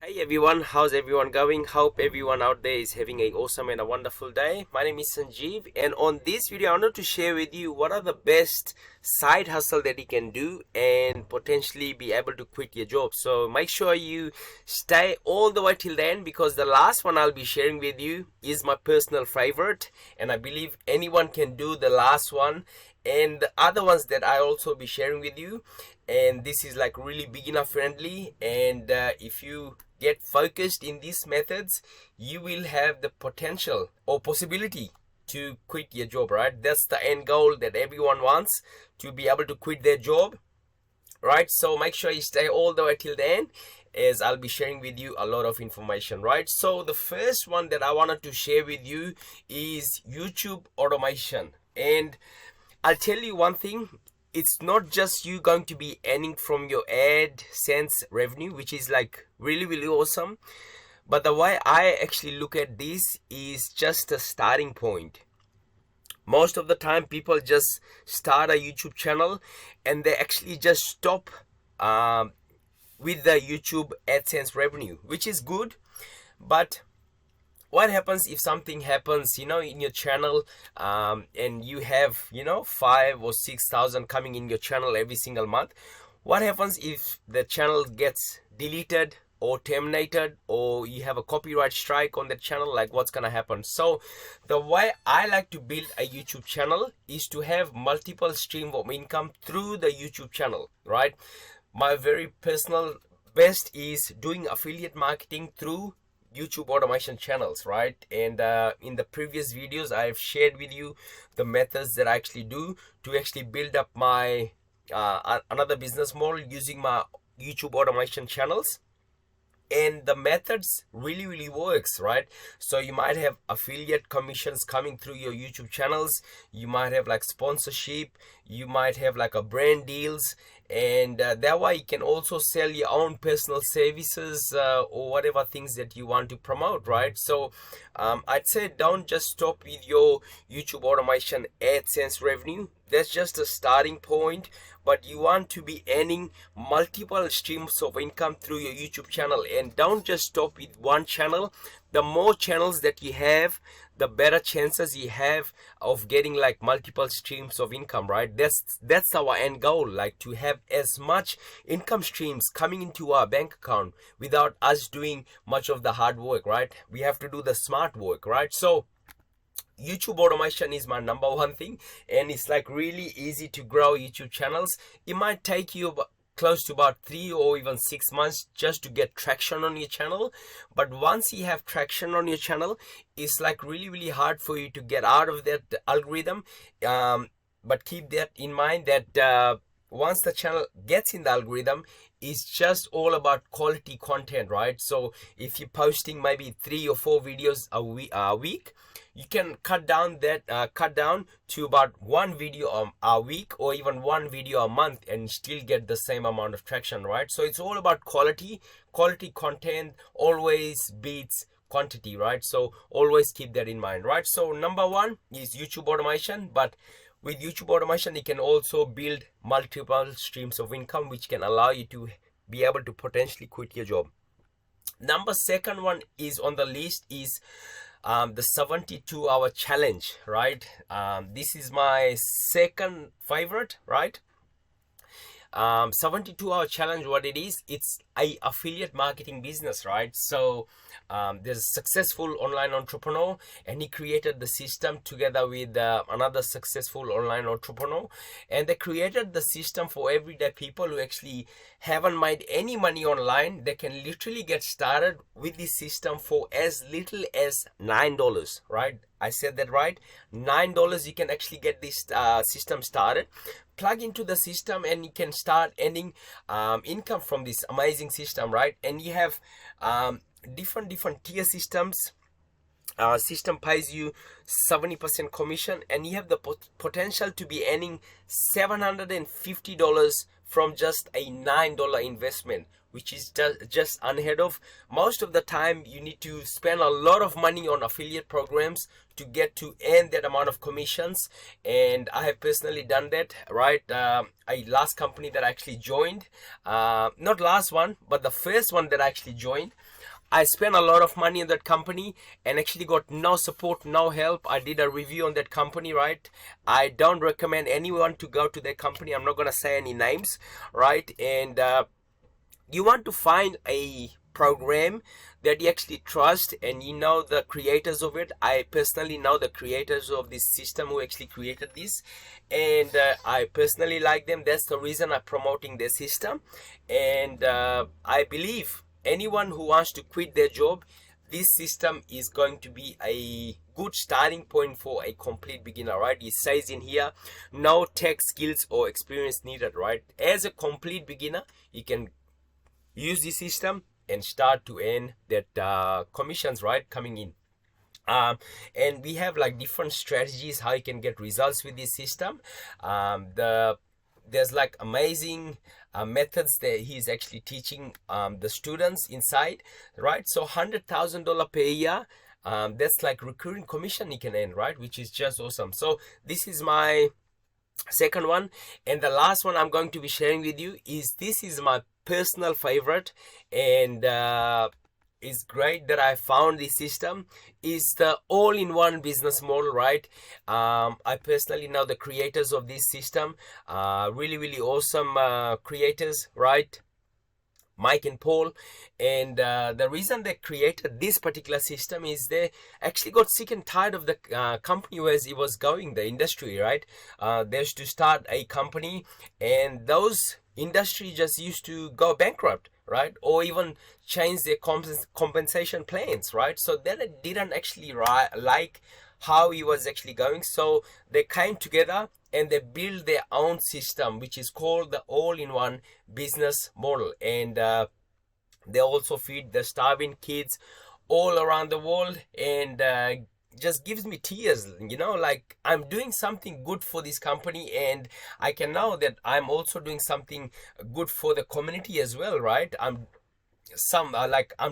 Hey everyone, how's everyone going? Hope everyone out there is having a awesome and a wonderful day. My name is Sanjeev, and on this video I wanted to share with you what are the best side hustle that you can do and potentially be able to quit your job. So make sure you stay all the way till the end, because the last one I'll be sharing with you is my personal favorite, and I believe anyone can do the last one and the other ones that I also be sharing with you. And this is like really beginner friendly, and if you get focused in these methods, you will have the potential or possibility to quit your job, right? That's the end goal that everyone wants, to be able to quit their job, right? So make sure you stay all the way till the end, as I'll be sharing with you a lot of information, right? So the first one that I wanted to share with you is YouTube automation. And I'll tell you one thing, it's not just you going to be earning from your AdSense revenue, which is like really awesome, but the way I actually look at this is just a starting point. Most of the time people just start a YouTube channel and they actually just stop with the YouTube AdSense revenue, which is good. But what happens if something happens, in your channel, and you have, 5 or 6,000 coming in your channel every single month? What happens if the channel gets deleted or terminated, or you have a copyright strike on the channel? Like, what's gonna happen? So the way I like to build a YouTube channel is to have multiple streams of income through the YouTube channel, right? My very personal best is doing affiliate marketing through YouTube automation channels, right? And in the previous videos I've shared with you the methods that I actually do to actually build up my another business model using my YouTube automation channels. And the methods really works, right? So you might have affiliate commissions coming through your YouTube channels, you might have like sponsorship, you might have like a brand deals, and that way you can also sell your own personal services or whatever things that you want to promote, right? So I'd say don't just stop with your YouTube automation AdSense revenue. That's just a starting point, but you want to be earning multiple streams of income through your YouTube channel. And don't just stop with one channel. The more channels that you have, the better chances you have of getting like multiple streams of income, right? That's our end goal, like to have as much income streams coming into our bank account without us doing much of the hard work, right? We have to do the smart work, right? So YouTube automation is my number one thing, and it's like really easy to grow YouTube channels. It might take you close to about 3 or even 6 months just to get traction on your channel, but once you have traction on your channel, it's like really hard for you to get out of that algorithm. But keep that in mind that once the channel gets in the algorithm, it's just all about quality content, right? So if you're posting maybe 3 or 4 videos a week, you can cut down to about 1 video a week or even 1 video a month and still get the same amount of traction, right? So it's all about quality content always beats quantity, right? So always keep that in mind, right? So number one is YouTube automation, but with YouTube automation you can also build multiple streams of income, which can allow you to be able to potentially quit your job. Number second one is on the list is the 72-hour challenge, right? This is my second favorite, right? 72-hour challenge, what it is, it's a affiliate marketing business, right? So there's a successful online entrepreneur, and he created the system together with another successful online entrepreneur, and they created the system for everyday people who actually haven't made any money online. They can literally get started with this system for as little as $9, right? I said that right. $9 you can actually get this system started. Plug into the system and you can start earning income from this amazing system, right? And you have different tier systems. System pays you 70% commission, and you have the potential to be earning $750 from just a $9 investment, which is just unheard of. Most of the time you need to spend a lot of money on affiliate programs to get to earn that amount of commissions, and I have personally done that, right? A last company that I actually joined, not last one, but the first one that I actually joined, I spent a lot of money in that company and actually got no support, no help. I did a review on that company, right? I don't recommend anyone to go to that company. I'm not going to say any names, right? And you want to find a program that you actually trust and you know the creators of it. I personally know the creators of this system who actually created this, and I personally like them. That's the reason I'm promoting their system. And I believe anyone who wants to quit their job, this system is going to be a good starting point for a complete beginner, right? It says in here, no tech skills or experience needed, right? As a complete beginner, you can use this system and start to earn that commissions, right, coming in. And we have like different strategies how you can get results with this system. There's like amazing methods that he's actually teaching the students inside, right? So $100,000 per year, that's like recurring commission you can earn, right? Which is just awesome. So this is my second one, and the last one I'm going to be sharing with you is, this is my personal favorite, and it's great that I found this system, is the all-in-one business model, right? I personally know the creators of this system, really awesome creators, right? Mike and Paul. And the reason they created this particular system is they actually got sick and tired of the company as it was going, the industry, right? They used to start a company and those industry just used to go bankrupt, right? Or even change their compensation plans, right? So they didn't actually like how he was actually going. So they came together and they built their own system, which is called the all-in-one business model. And they also feed the starving kids all around the world, and just gives me tears, you know, like I'm doing something good for this company, and I can know that I'm also doing something good for the community as well, right? I'm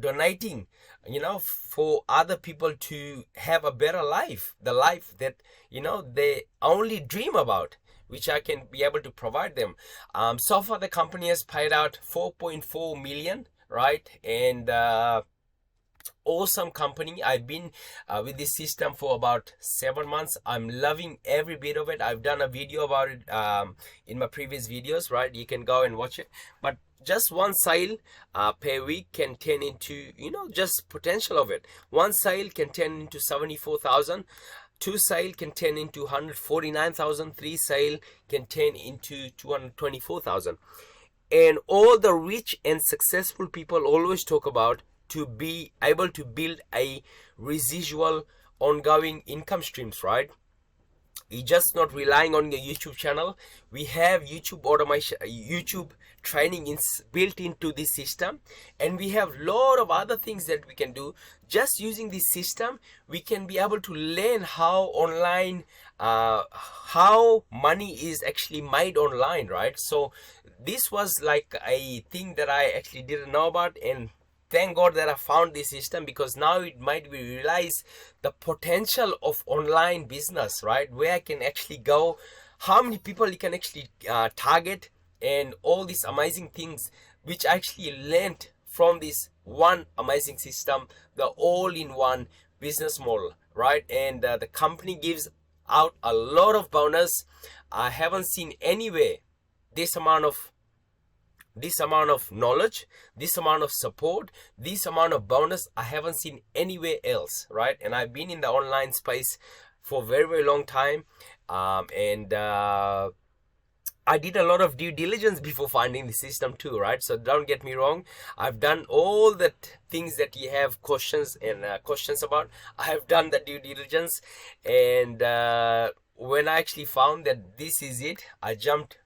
donating, you know, for other people to have a better life, the life that, you know, they only dream about, which I can be able to provide them. So far the company has paid out 4.4 million, right? And awesome company. I've been with this system for about 7 months. I'm loving every bit of it. I've done a video about it in my previous videos, right? You can go and watch it. But just one sale per week can turn into, you know, just potential of it. One sale can turn into 74,000. 2 sale can turn into 149,000. 3 sale can turn into 224,000. And all the rich and successful people always talk about to be able to build a residual ongoing income streams, right? You're just not relying on your YouTube channel. We have YouTube automation, YouTube training built into this system, and we have a lot of other things that we can do. Just using this system, we can be able to learn how online, how money is actually made online, right? So this was like a thing that I actually didn't know about, and thank God that I found this system, because now it might be realize the potential of online business, right? Where I can actually go, how many people you can actually target, and all these amazing things which I actually learned from this one amazing system, the all-in-one business model, right? And the company gives out a lot of bonus. I haven't seen anywhere this amount of knowledge, this amount of support, this amount of bonus. I haven't seen anywhere else, right? And I've been in the online space for a very long time, and I did a lot of due diligence before finding the system too, right? So don't get me wrong, I've done all the things that you have questions about. I have done the due diligence, and when I actually found that this is it, I jumped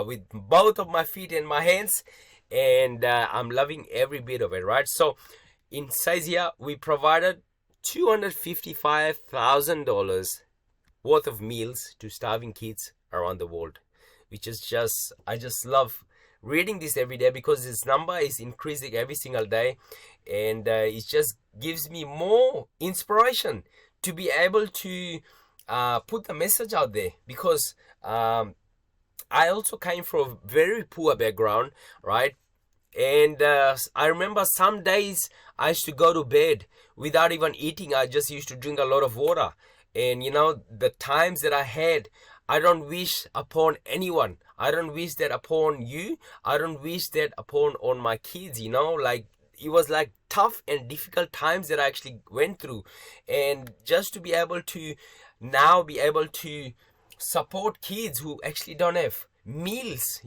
with both of my feet and my hands, and I'm loving every bit of it, right? So in size here, we provided $255,000 worth of meals to starving kids around the world, which is just, I just love reading this every day because this number is increasing every single day, and it just gives me more inspiration to be able to put the message out there, because I also came from a very poor background, right? And I remember some days I used to go to bed without even eating. I just used to drink a lot of water. And the times that I had, I don't wish upon anyone. I don't wish that upon you. I don't wish that upon on my kids, like it was like tough and difficult times that I actually went through. And just to be able to now be able to support kids who actually don't have meals,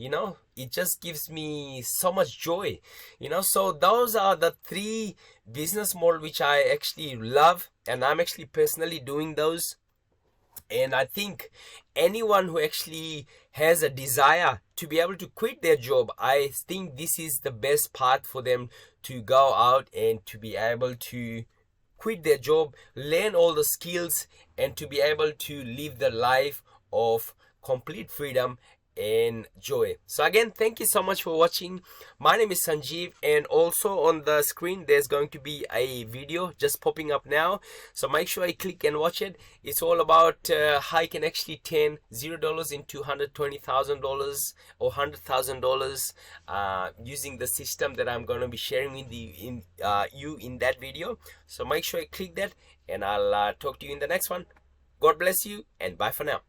it just gives me so much joy. So those are the three business model which I actually love, and I'm actually personally doing those. And I think anyone who actually has a desire to be able to quit their job, I think this is the best part for them, to go out and to be able to quit their job, learn all the skills, and to be able to live the life of complete freedom and joy. So again, thank you so much for watching. My name is Sanjeev, and also on the screen there's going to be a video just popping up now, so make sure you click and watch it. It's all about how you can actually turn $0 into $120,000 or $100,000 using the system that I'm going to be sharing with you in that video. So make sure you click that, and I'll talk to you in the next one. God bless you, and bye for now.